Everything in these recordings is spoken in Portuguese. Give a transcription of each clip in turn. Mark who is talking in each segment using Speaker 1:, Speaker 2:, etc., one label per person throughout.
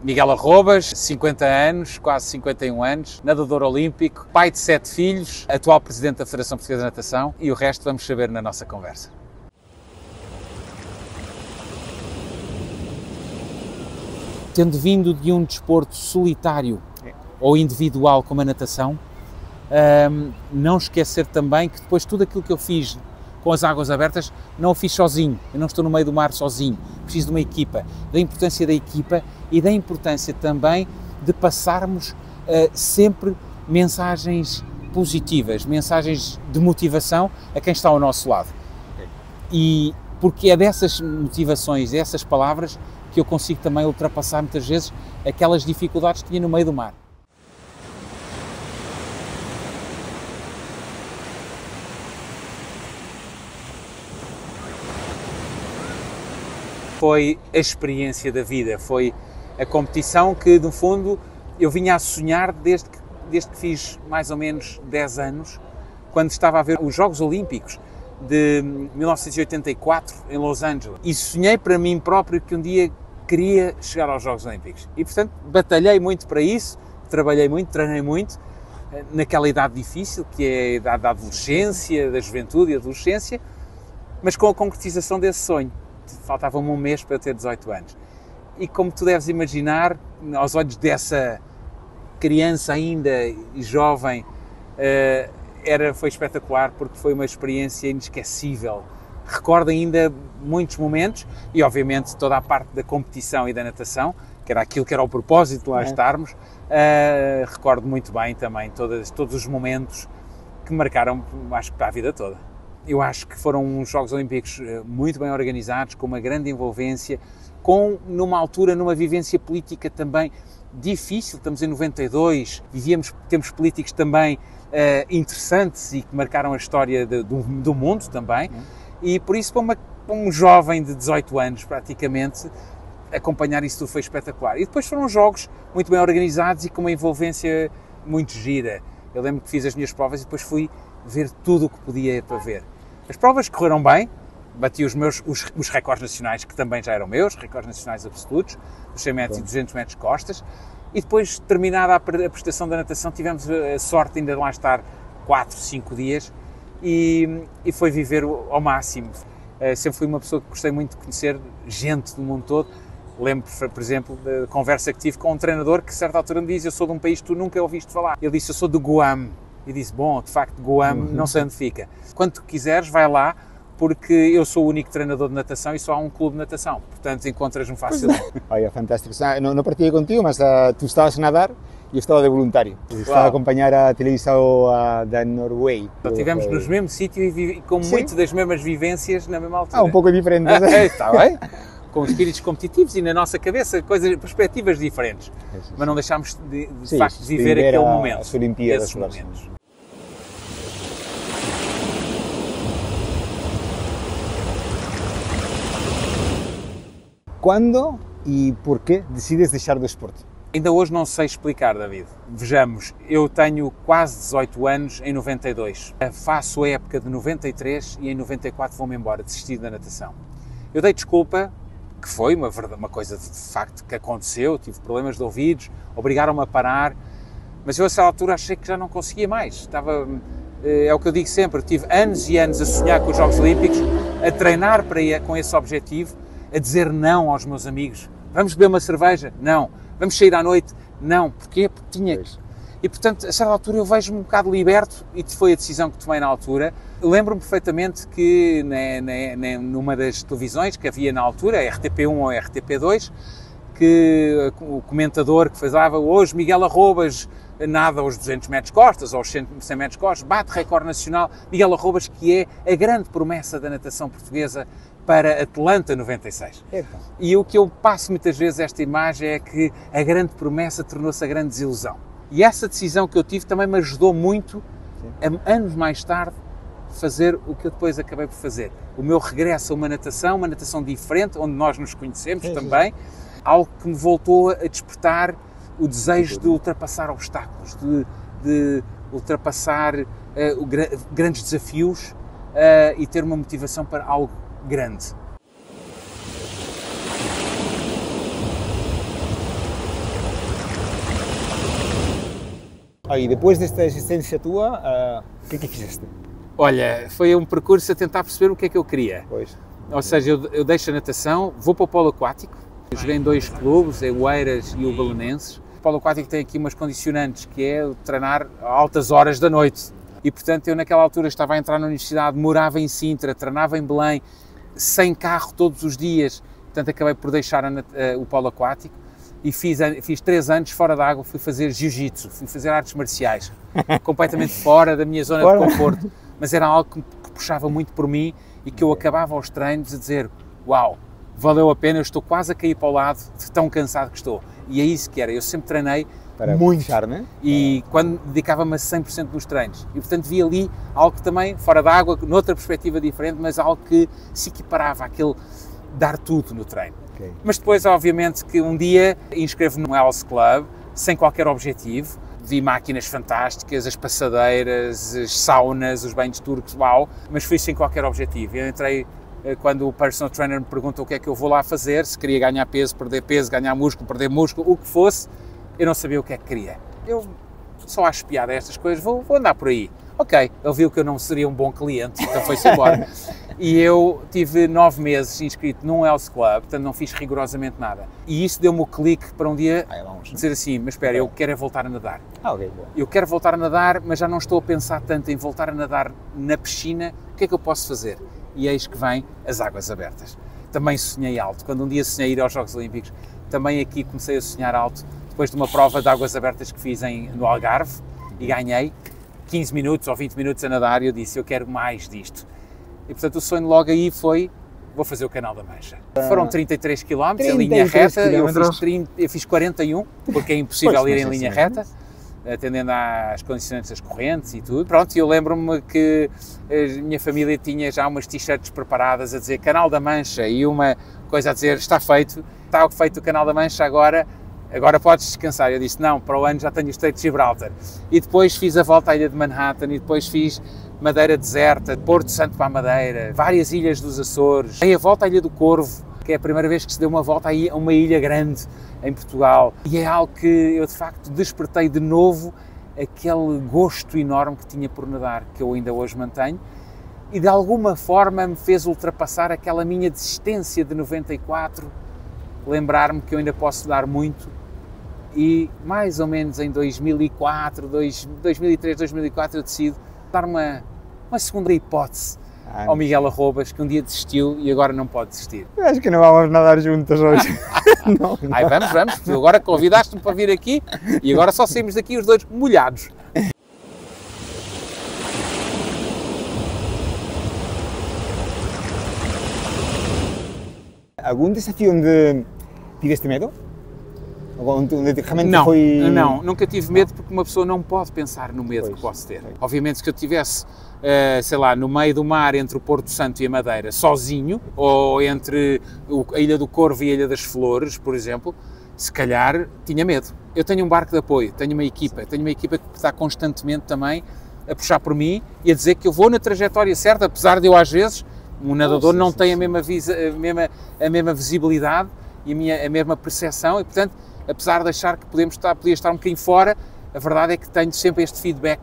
Speaker 1: Miguel Arrobas, 50 anos, quase 51 anos, nadador olímpico, pai de 7 filhos, atual presidente da Federação Portuguesa de Natação, e o resto vamos saber na nossa conversa. Tendo vindo de um desporto solitário ou individual como a natação, não esquecer também que depois tudo aquilo que eu fiz com as águas abertas, não o fiz sozinho, eu não estou no meio do mar sozinho, preciso de uma equipa, da importância da equipa e da importância também de passarmos sempre mensagens positivas, mensagens de motivação a quem está ao nosso lado. E porque é dessas motivações, dessas palavras, que eu consigo também ultrapassar muitas vezes aquelas dificuldades que tinha no meio do mar. Foi a experiência da vida, foi a competição que, no fundo, eu vinha a sonhar desde que fiz mais ou menos 10 anos, quando estava a ver os Jogos Olímpicos de 1984 em Los Angeles. E sonhei para mim próprio que um dia queria chegar aos Jogos Olímpicos. E, portanto, batalhei muito para isso, trabalhei muito, treinei muito, naquela idade difícil, que é a idade da adolescência, da juventude e adolescência, mas com a concretização desse sonho. Faltava-me um mês para eu ter 18 anos. E como tu deves imaginar, aos olhos dessa criança ainda e jovem, foi espetacular, porque foi uma experiência inesquecível. Recordo ainda muitos momentos e, obviamente, toda a parte da competição e da natação, que era aquilo que era o propósito de lá estarmos. Recordo muito bem também todos os momentos que marcaram, acho que para a vida toda. Eu acho que foram uns Jogos Olímpicos muito bem organizados, com uma grande envolvência, numa altura, numa vivência política também difícil. Estamos em 92, vivíamos tempos políticos também interessantes e que marcaram a história do mundo também. E por isso, para um jovem de 18 anos, praticamente, acompanhar isso tudo foi espetacular. E depois foram jogos muito bem organizados e com uma envolvência muito gira. Eu lembro que fiz as minhas provas e depois fui ver tudo o que podia para ver. As provas correram bem, bati os recordes nacionais, que também já eram meus, recordes nacionais absolutos, dos 100 metros e 200 metros de costas, e depois, terminada a prestação da natação, tivemos a sorte ainda de lá estar 4, 5 dias, e foi viver ao máximo. Sempre fui uma pessoa que gostei muito de conhecer gente do mundo todo. Lembro, por exemplo, da conversa que tive com um treinador que, a certa altura, me disse: eu sou de um país que tu nunca ouviste falar. Ele disse: eu sou de Guam. E disse: bom, de facto, Guam não sei onde fica. Quando tu quiseres, vai lá, porque eu sou o único treinador de natação e só há um clube de natação. Portanto, encontras-me facilmente.
Speaker 2: Olha, fantástico. No partilhei contigo, mas tu estavas a nadar e eu estava de voluntário. Estava a acompanhar a televisão da Noruega.
Speaker 1: Estivemos no mesmo sítio e com muitas das mesmas vivências na mesma altura.
Speaker 2: Um pouco diferente.
Speaker 1: Está bem? Com espíritos competitivos e na nossa cabeça perspectivas diferentes. Mas não deixámos de facto de viver aquele momento, esses momentos.
Speaker 2: Quando e porquê decides deixar do esporte?
Speaker 1: Ainda hoje não sei explicar, David. Vejamos, eu tenho quase 18 anos em 92. Faço a época de 93 e em 94 vou-me embora, desisti da natação. Eu dei desculpa, que foi uma coisa de facto que aconteceu, tive problemas de ouvidos, obrigaram-me a parar, mas eu a essa altura achei que já não conseguia mais. É o que eu digo sempre, tive anos e anos a sonhar com os Jogos Olímpicos, a treinar com esse objetivo, a dizer não aos meus amigos. Vamos beber uma cerveja? Não. Vamos sair à noite? Não. Porquê? Porque tinha que. E, portanto, a certa altura eu vejo-me um bocado liberto e foi a decisão que tomei na altura. Lembro-me perfeitamente que numa das televisões que havia na altura, a RTP1 ou a RTP2, que o comentador que fazia hoje, Miguel Arrobas, nada aos 200 metros costas, aos 100 metros costas, bate recorde nacional. Miguel Arrobas, que é a grande promessa da natação portuguesa para Atlanta 96. Eita. E o que eu passo muitas vezes esta imagem é que a grande promessa tornou-se a grande desilusão. E essa decisão que eu tive também me ajudou muito, anos mais tarde, fazer o que eu depois acabei por fazer. O meu regresso a uma natação diferente, onde nós nos conhecemos também, algo que me voltou a despertar o desejo de ultrapassar obstáculos, de ultrapassar grandes desafios e ter uma motivação para algo grande.
Speaker 2: E depois desta existência tua, o que é que fizeste?
Speaker 1: Olha, foi um percurso a tentar perceber o que é que eu queria.
Speaker 2: Pois.
Speaker 1: Ou seja, eu deixo a natação, vou para o polo aquático, joguei em 2 clubes, o Eiras e o Belenenses. O polo aquático tem aqui umas condicionantes, que é treinar a altas horas da noite. E, portanto, eu naquela altura estava a entrar na universidade, morava em Sintra, treinava em Belém, sem carro todos os dias. Portanto, acabei por deixar o polo aquático e fiz 3 anos fora d'água, fui fazer jiu-jitsu, fui fazer artes marciais, completamente fora da minha zona de conforto. Mas era algo que puxava muito por mim e que eu acabava aos treinos a dizer: uau, valeu a pena, eu estou quase a cair para o lado de tão cansado que estou. E é isso que era, eu sempre treinei muito,
Speaker 2: puxar, né?
Speaker 1: E quando dedicava-me a 100% nos treinos. E portanto vi ali algo também fora d'água, noutra perspectiva diferente, mas algo que se equiparava àquele dar tudo no treino.
Speaker 2: Okay.
Speaker 1: Mas depois, obviamente, que um dia inscrevo-me no Health Club, sem qualquer objetivo. Vi máquinas fantásticas, as passadeiras, as saunas, os banhos turcos, uau, mas fui sem qualquer objetivo. Eu entrei quando o personal trainer me perguntou o que é que eu vou lá fazer, se queria ganhar peso, ganhar músculo, perder músculo, o que fosse, eu não sabia o que é que queria. Eu só acho piada a estas coisas, vou andar por aí. Ok, ele viu que eu não seria um bom cliente, então foi-se embora. E eu tive 9 meses inscrito num Health Club, portanto não fiz rigorosamente nada. E isso deu-me o clique para um dia dizer assim, mas espera, eu quero é voltar a nadar.
Speaker 2: Okay, bom.
Speaker 1: Eu quero voltar a nadar, mas já não estou a pensar tanto em voltar a nadar na piscina, o que é que eu posso fazer? E eis que vem as águas abertas. Também sonhei alto, quando um dia sonhei ir aos Jogos Olímpicos, também aqui comecei a sonhar alto, depois de uma prova de águas abertas que fiz no Algarve, e ganhei 15 minutos ou 20 minutos a nadar, e eu disse, eu quero mais disto. E portanto o sonho logo aí foi, vou fazer o Canal da Mancha. Foram 33 km em linha reta, eu fiz 41, porque é impossível ir em linha reta, atendendo às condicionantes das correntes e tudo. Pronto, e eu lembro-me que a minha família tinha já umas t-shirts preparadas a dizer Canal da Mancha e uma coisa a dizer, está feito o Canal da Mancha agora podes descansar. Eu disse, não, para o ano já tenho o Estreito de Gibraltar. E depois fiz a volta à ilha de Manhattan e depois fiz Madeira deserta, Porto Santo para a Madeira, várias ilhas dos Açores, dei a volta à Ilha do Corvo, que é a primeira vez que se deu uma volta a uma ilha grande em Portugal. E é algo que eu de facto despertei de novo aquele gosto enorme que tinha por nadar, que eu ainda hoje mantenho, e de alguma forma me fez ultrapassar aquela minha desistência de 94, lembrar-me que eu ainda posso dar muito. E mais ou menos em 2003, 2004 eu decido dar uma segunda hipótese ao Miguel Arrobas, que um dia desistiu e agora não pode desistir.
Speaker 2: Eu acho que não vamos nadar juntos hoje. Não.
Speaker 1: Ai, vamos, porque agora convidaste-me para vir aqui e agora só saímos daqui os dois molhados.
Speaker 2: Algum desafio onde tiveste medo? Onde realmente
Speaker 1: não,
Speaker 2: foi...
Speaker 1: Não, nunca tive medo, porque uma pessoa não pode pensar no medo que posso ter. Obviamente, se eu estivesse, sei lá, no meio do mar, entre o Porto Santo e a Madeira, sozinho, ou entre a Ilha do Corvo e a Ilha das Flores, por exemplo, se calhar tinha medo. Eu tenho um barco de apoio, tenho uma equipa que está constantemente também a puxar por mim e a dizer que eu vou na trajetória certa, apesar de eu às vezes, um nadador não tem a mesma visibilidade e a mesma percepção e, portanto, apesar de achar que podia estar um bocadinho fora, a verdade é que tenho sempre este feedback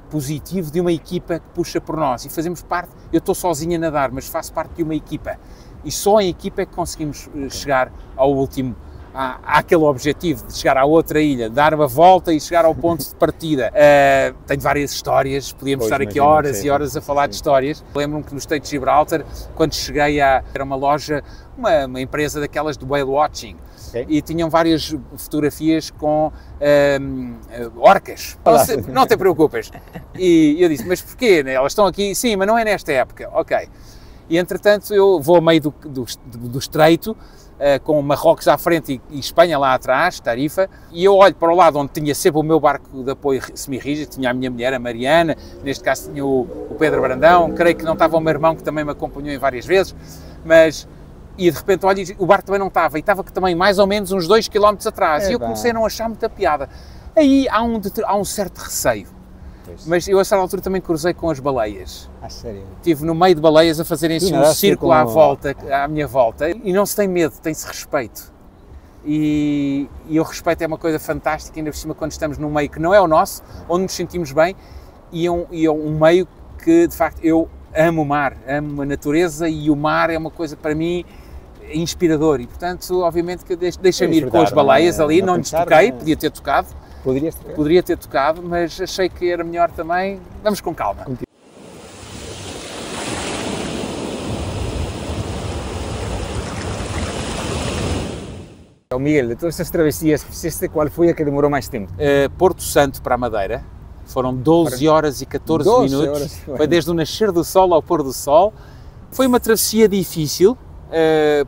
Speaker 1: positivo de uma equipa que puxa por nós e fazemos parte. Eu estou sozinho a nadar, mas faço parte de uma equipa e só em equipa é que conseguimos chegar ao último, àquele objetivo de chegar à outra ilha, dar uma volta e chegar ao ponto de partida. Tenho várias histórias, podíamos estar aqui horas e horas a falar de histórias. Lembro-me que no Estreito de Gibraltar, quando cheguei era uma loja, uma empresa daquelas de whale watching, e tinham várias fotografias com orcas. Não te preocupes. E eu disse, mas porquê? Elas estão aqui? Sim, mas não é nesta época. Ok. E entretanto eu vou a meio do estreito, com Marrocos à frente e Espanha lá atrás, Tarifa, e eu olho para o lado onde tinha sempre o meu barco de apoio semi-rígido, tinha a minha mulher, a Mariana, neste caso tinha o Pedro Brandão, creio que não estava o meu irmão, que também me acompanhou em várias vezes, mas... E de repente, olha, o barco também não estava, e estava também mais ou menos uns 2 km atrás, e eu comecei a não achar muita piada. Aí há um certo receio, mas eu a certa altura também cruzei com as baleias.
Speaker 2: Sério?
Speaker 1: Estive no meio de baleias a fazerem um círculo à minha volta, e não se tem medo, tem-se respeito. e o respeito é uma coisa fantástica, ainda por cima quando estamos num meio que não é o nosso, onde nos sentimos bem, e é um meio que, de facto, eu amo o mar, amo a natureza, e o mar é uma coisa, para mim, inspirador, e, portanto, obviamente que deixa-me ir com as baleias ali, não lhes toquei, podia ter tocado, poderia ter tocado, mas achei que era melhor também, vamos com calma.
Speaker 2: Miguel, de todas estas travessias que fizeste, qual foi a que demorou mais tempo?
Speaker 1: Porto Santo para a Madeira, foram 12 horas e 14 minutos, foi desde o nascer do sol ao pôr do sol. Foi uma travessia difícil,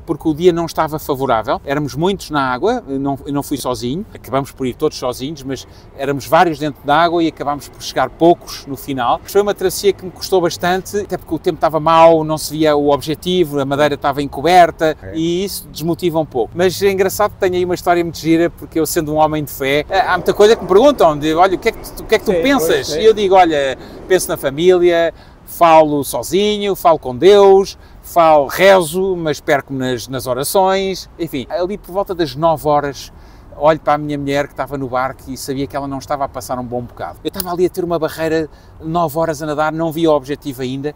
Speaker 1: porque o dia não estava favorável, éramos muitos na água, eu não fui sozinho, acabamos por ir todos sozinhos, mas éramos vários dentro da água e acabámos por chegar poucos no final. Foi uma travessia que me custou bastante, até porque o tempo estava mau, não se via o objetivo, a madeira estava encoberta e isso desmotiva um pouco. Mas é engraçado que tenho aí uma história muito gira, porque eu, sendo um homem de fé, há muita coisa que me perguntam, olha, o que é que tu pensas? E eu digo, olha, penso na família, falo sozinho, falo com Deus, rezo, mas perco-me nas orações, enfim. Ali por volta das 9 horas, olho para a minha mulher que estava no barco e sabia que ela não estava a passar um bom bocado. Eu estava ali a ter uma barreira, 9 horas a nadar, não via o objetivo ainda,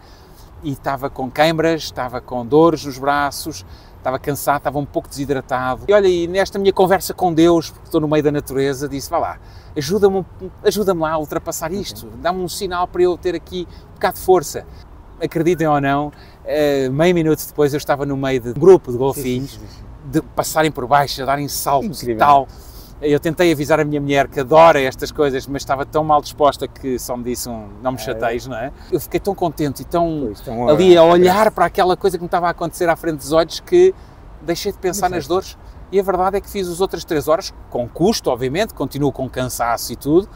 Speaker 1: e estava com câimbras, estava com dores nos braços, estava cansado, estava um pouco desidratado. E olha, e nesta minha conversa com Deus, porque estou no meio da natureza, disse, vá lá, ajuda-me lá a ultrapassar isto, dá-me um sinal para eu ter aqui um bocado de força. Acreditem ou não, meio minuto depois eu estava no meio de um grupo de golfinhos, de passarem por baixo, a darem saltos e tal. Eu tentei avisar a minha mulher que adora estas coisas, mas estava tão mal disposta que só me disse não me chateis, não é? Eu fiquei tão contente e tão ali a olhar para aquela coisa que me estava a acontecer à frente dos olhos que deixei de pensar nas dores. E a verdade é que fiz as outras 3 horas, com custo, obviamente, continuo com cansaço e tudo,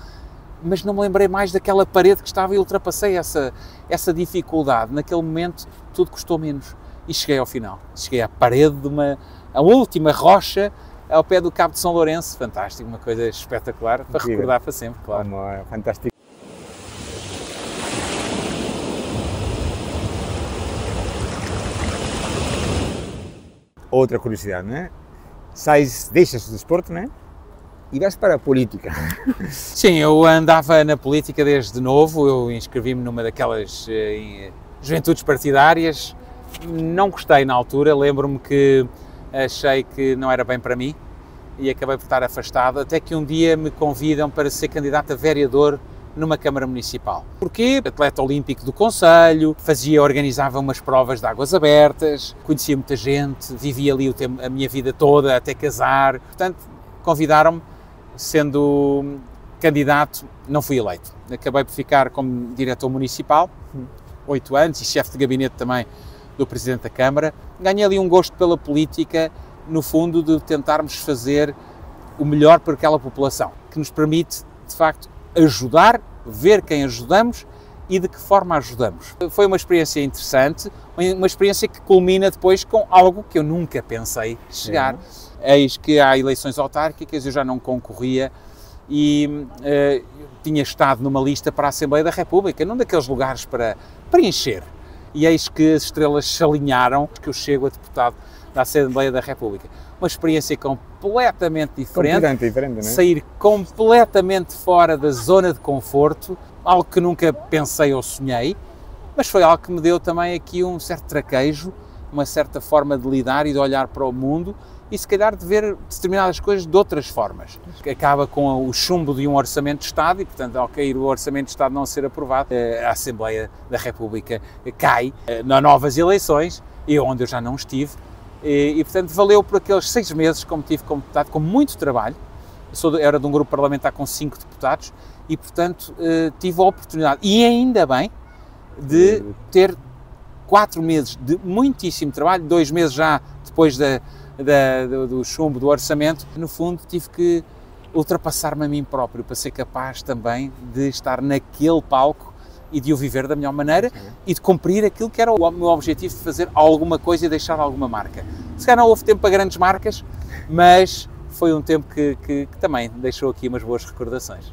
Speaker 1: mas não me lembrei mais daquela parede que estava e ultrapassei essa dificuldade. Naquele momento tudo custou menos e cheguei ao final. Cheguei à parede a última rocha ao pé do Cabo de São Lourenço. Fantástico, uma coisa espetacular para recordar para sempre, claro.
Speaker 2: Fantástico. Outra curiosidade, não é? Deixas o desporto, não é? E vais para a política.
Speaker 1: Sim, eu andava na política desde novo, eu inscrevi-me numa daquelas juventudes partidárias, não gostei na altura, lembro-me que achei que não era bem para mim e acabei por estar afastado, até que um dia me convidam para ser candidato a vereador numa Câmara Municipal. Porquê? Atleta olímpico do Conselho, organizava umas provas de águas abertas, conhecia muita gente, vivia ali a minha vida toda até casar, portanto convidaram-me. Sendo candidato, não fui eleito. Acabei por ficar como diretor municipal, 8 anos, e chefe de gabinete também do Presidente da Câmara. Ganhei ali um gosto pela política, no fundo, de tentarmos fazer o melhor para aquela população, que nos permite, de facto, ajudar, ver quem ajudamos e de que forma ajudamos. Foi uma experiência interessante, uma experiência que culmina depois com algo que eu nunca pensei chegar. Eis que há eleições autárquicas, eu já não concorria e tinha estado numa lista para a Assembleia da República, num daqueles lugares para encher. E eis que as estrelas se alinharam, que eu chego a deputado da Assembleia da República. Uma experiência completamente diferente,
Speaker 2: não é?
Speaker 1: Sair completamente fora da zona de conforto, algo que nunca pensei ou sonhei, mas foi algo que me deu também aqui um certo traquejo, uma certa forma de lidar e de olhar para o mundo, e se calhar de ver determinadas coisas de outras formas. Acaba com o chumbo de um orçamento de Estado e, portanto, ao cair o orçamento de Estado não ser aprovado, a Assembleia da República cai nas novas eleições, e onde eu já não estive, e portanto, valeu por aqueles 6 meses, como tive como deputado, com muito trabalho. Era de um grupo parlamentar com 5 deputados, e, portanto, tive a oportunidade, e ainda bem, de ter 4 meses de muitíssimo trabalho, 2 meses já depois do chumbo do orçamento. No fundo, tive que ultrapassar-me a mim próprio para ser capaz também de estar naquele palco e de o viver da melhor maneira e de cumprir aquilo que era o meu objetivo, de fazer alguma coisa e deixar alguma marca. Se calhar não houve tempo para grandes marcas, mas foi um tempo que também deixou aqui umas boas recordações.